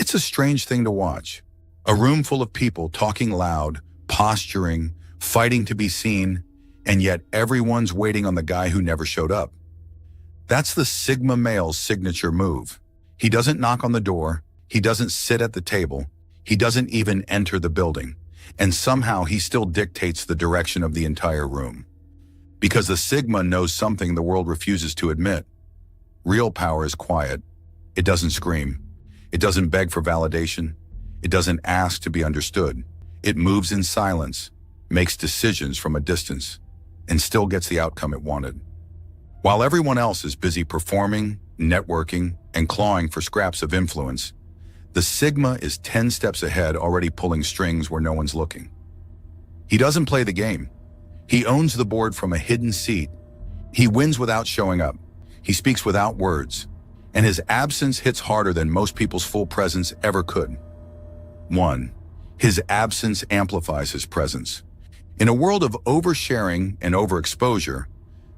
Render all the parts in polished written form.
It's a strange thing to watch. A room full of people talking loud, posturing, fighting to be seen, and yet everyone's waiting on the guy who never showed up. That's the Sigma male's signature move. He doesn't knock on the door, he doesn't sit at the table, he doesn't even enter the building, and somehow he still dictates the direction of the entire room. Because the Sigma knows something the world refuses to admit. Real power is quiet. It doesn't scream. It doesn't beg for validation. It doesn't ask to be understood. It moves in silence, makes decisions from a distance, and still gets the outcome it wanted. While everyone else is busy performing, networking, and clawing for scraps of influence, the Sigma is 10 steps ahead, already pulling strings where no one's looking. He doesn't play the game. He owns the board from a hidden seat. He wins without showing up. He speaks without words, and his absence hits harder than most people's full presence ever could. 1. His absence amplifies his presence. In a world of oversharing and overexposure,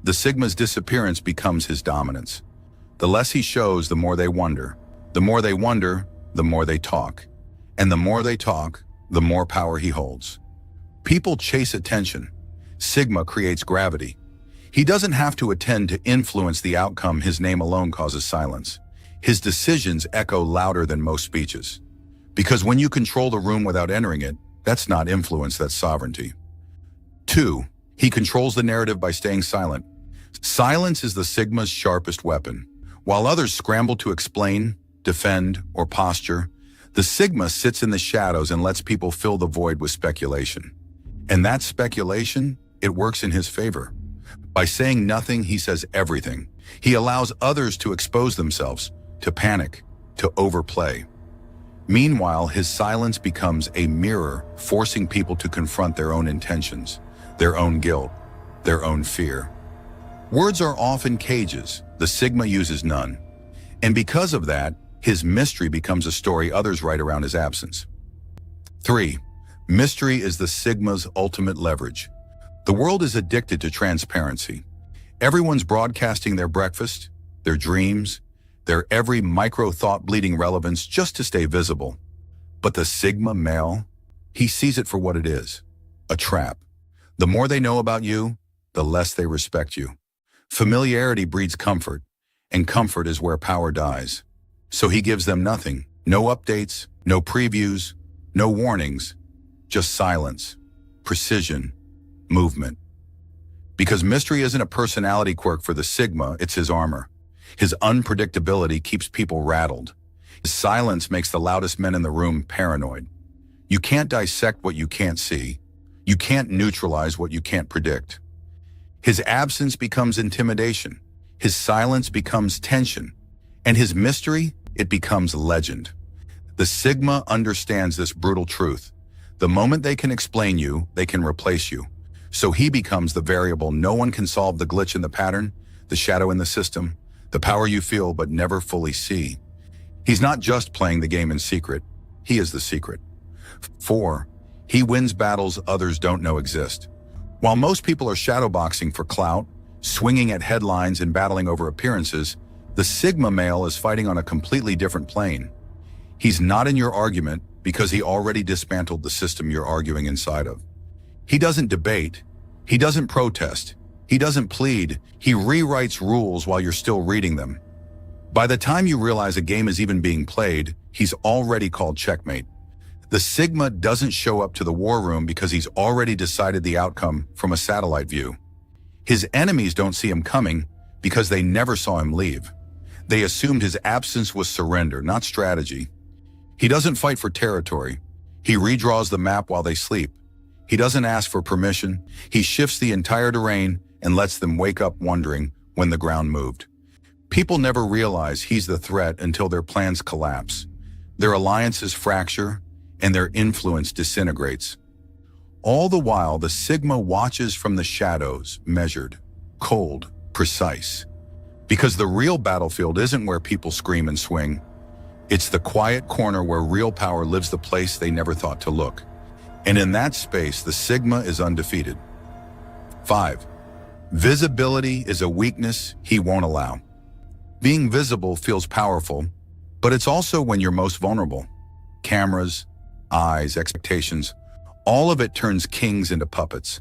the Sigma's disappearance becomes his dominance. The less he shows, the more they wonder. The more they wonder, the more they talk. And the more they talk, the more power he holds. People chase attention. Sigma creates gravity. He doesn't have to attend to influence the outcome. His name alone causes silence. His decisions echo louder than most speeches. Because when you control the room without entering it, that's not influence, that's sovereignty. 2. He controls the narrative by staying silent. Silence is the Sigma's sharpest weapon. While others scramble to explain, defend, or posture, the Sigma sits in the shadows and lets people fill the void with speculation. And that speculation, it works in his favor. By saying nothing, he says everything. He allows others to expose themselves, to panic, to overplay. Meanwhile, his silence becomes a mirror, forcing people to confront their own intentions, their own guilt, their own fear. Words are often cages. The Sigma uses none. And because of that, his mystery becomes a story others write around his absence. 3. Mystery is the Sigma's ultimate leverage. The world is addicted to transparency. Everyone's broadcasting their breakfast, their dreams, their every micro-thought bleeding relevance just to stay visible. But the Sigma male, he sees it for what it is, a trap. The more they know about you, the less they respect you. Familiarity breeds comfort, and comfort is where power dies. So he gives them nothing, no updates, no previews, no warnings, just silence, precision, movement. Because mystery isn't a personality quirk for the Sigma, it's his armor. His unpredictability keeps people rattled. His silence makes the loudest men in the room paranoid. You can't dissect what you can't see. You can't neutralize what you can't predict. His absence becomes intimidation. His silence becomes tension. And his mystery, it becomes legend. The Sigma understands this brutal truth. The moment they can explain you, they can replace you. So he becomes the variable. No one can solve the glitch in the pattern, the shadow in the system, the power you feel but never fully see. He's not just playing the game in secret. He is the secret. 4. He wins battles others don't know exist. While most people are shadowboxing for clout, swinging at headlines and battling over appearances, the Sigma male is fighting on a completely different plane. He's not in your argument because he already dismantled the system you're arguing inside of. He doesn't debate. He doesn't protest. He doesn't plead. He rewrites rules while you're still reading them. By the time you realize a game is even being played, he's already called checkmate. The Sigma doesn't show up to the war room because he's already decided the outcome from a satellite view. His enemies don't see him coming because they never saw him leave. They assumed his absence was surrender, not strategy. He doesn't fight for territory. He redraws the map while they sleep. He doesn't ask for permission. He shifts the entire terrain and lets them wake up wondering when the ground moved. People never realize he's the threat until their plans collapse. Their alliances fracture and their influence disintegrates. All the while, the Sigma watches from the shadows, measured, cold, precise. Because the real battlefield isn't where people scream and swing. It's the quiet corner where real power lives, the place they never thought to look. And in that space, the Sigma is undefeated. 5. Visibility is a weakness he won't allow. Being visible feels powerful, But it's also when you're most vulnerable. Cameras, eyes, expectations, all of it turns kings into puppets.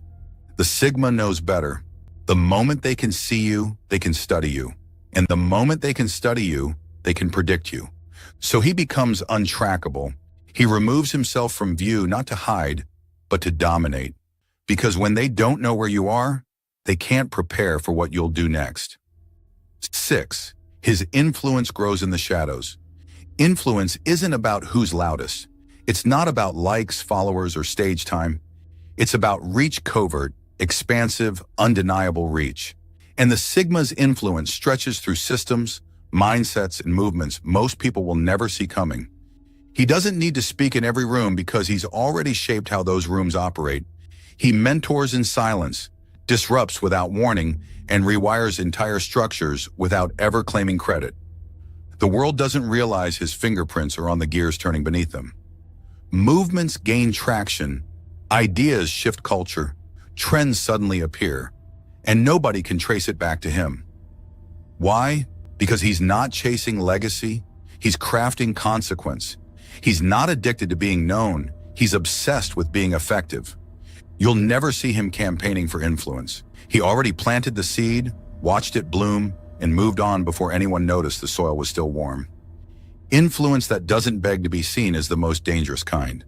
The Sigma knows better. The moment they can see you, they can study you. And the moment they can study you, they can predict you. So he becomes untrackable. He removes himself from view not to hide, but to dominate. Because when they don't know where you are, they can't prepare for what you'll do next. 6. His influence grows in the shadows. Influence isn't about who's loudest. It's not about likes, followers, or stage time. It's about reach, covert, expansive, undeniable reach. And the Sigma's influence stretches through systems, mindsets, and movements most people will never see coming. He doesn't need to speak in every room because he's already shaped how those rooms operate. He mentors in silence, disrupts without warning, and rewires entire structures without ever claiming credit. The world doesn't realize his fingerprints are on the gears turning beneath them. Movements gain traction, ideas shift culture, trends suddenly appear, and nobody can trace it back to him. Why? Because he's not chasing legacy, he's crafting consequence. He's not addicted to being known, he's obsessed with being effective. You'll never see him campaigning for influence. He already planted the seed, watched it bloom, and moved on before anyone noticed the soil was still warm. Influence that doesn't beg to be seen is the most dangerous kind.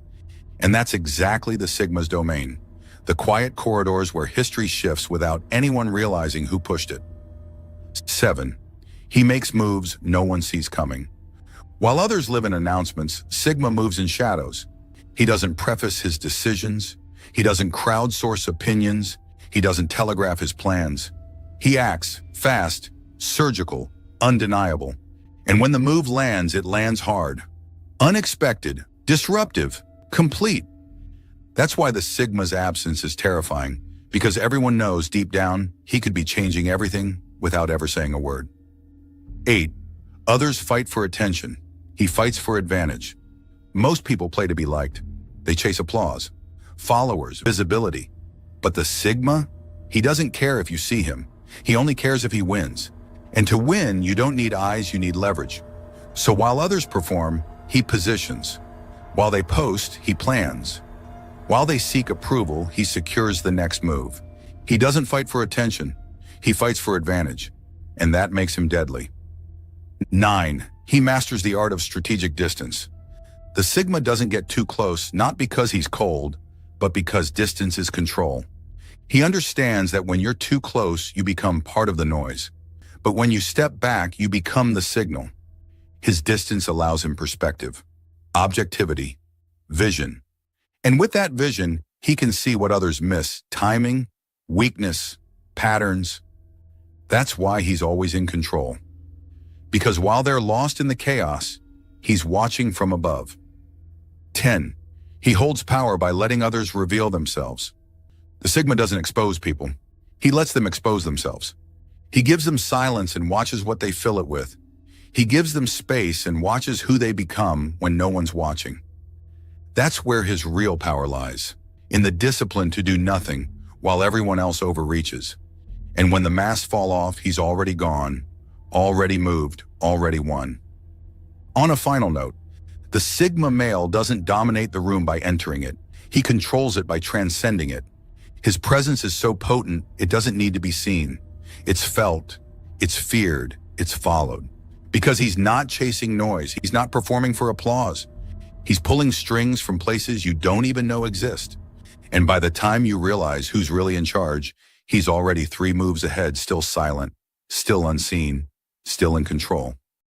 And that's exactly the Sigma's domain. The quiet corridors where history shifts without anyone realizing who pushed it. 7. He makes moves no one sees coming. While others live in announcements, Sigma moves in shadows. He doesn't preface his decisions. He doesn't crowdsource opinions. He doesn't telegraph his plans. He acts fast, surgical, undeniable. And when the move lands, it lands hard. Unexpected, disruptive, complete. That's why the Sigma's absence is terrifying, because everyone knows deep down he could be changing everything without ever saying a word. 8. Others fight for attention. He fights for advantage. Most people play to be liked. They chase applause, followers, visibility. But the Sigma? He doesn't care if you see him. He only cares if he wins. And to win, you don't need eyes, you need leverage. So while others perform, he positions. While they post, he plans. While they seek approval, he secures the next move. He doesn't fight for attention. He fights for advantage. And that makes him deadly. 9. He masters the art of strategic distance. The Sigma doesn't get too close, not because he's cold, but because distance is control. He understands that when you're too close, you become part of the noise. But when you step back, you become the signal. His distance allows him perspective, objectivity, vision. And with that vision, he can see what others miss: timing, weakness, patterns. That's why he's always in control. Because while they're lost in the chaos, he's watching from above. 10. He holds power by letting others reveal themselves. The Sigma doesn't expose people. He lets them expose themselves. He gives them silence and watches what they fill it with. He gives them space and watches who they become when no one's watching. That's where his real power lies, in the discipline to do nothing while everyone else overreaches. And when the masks fall off, he's already gone, already moved, already won. On a final note, the Sigma male doesn't dominate the room by entering it. He controls it by transcending it. His presence is so potent, it doesn't need to be seen. It's felt, it's feared, it's followed. Because he's not chasing noise, he's not performing for applause. He's pulling strings from places you don't even know exist. And by the time you realize who's really in charge, he's already 3 moves ahead, still silent, still unseen, still in control.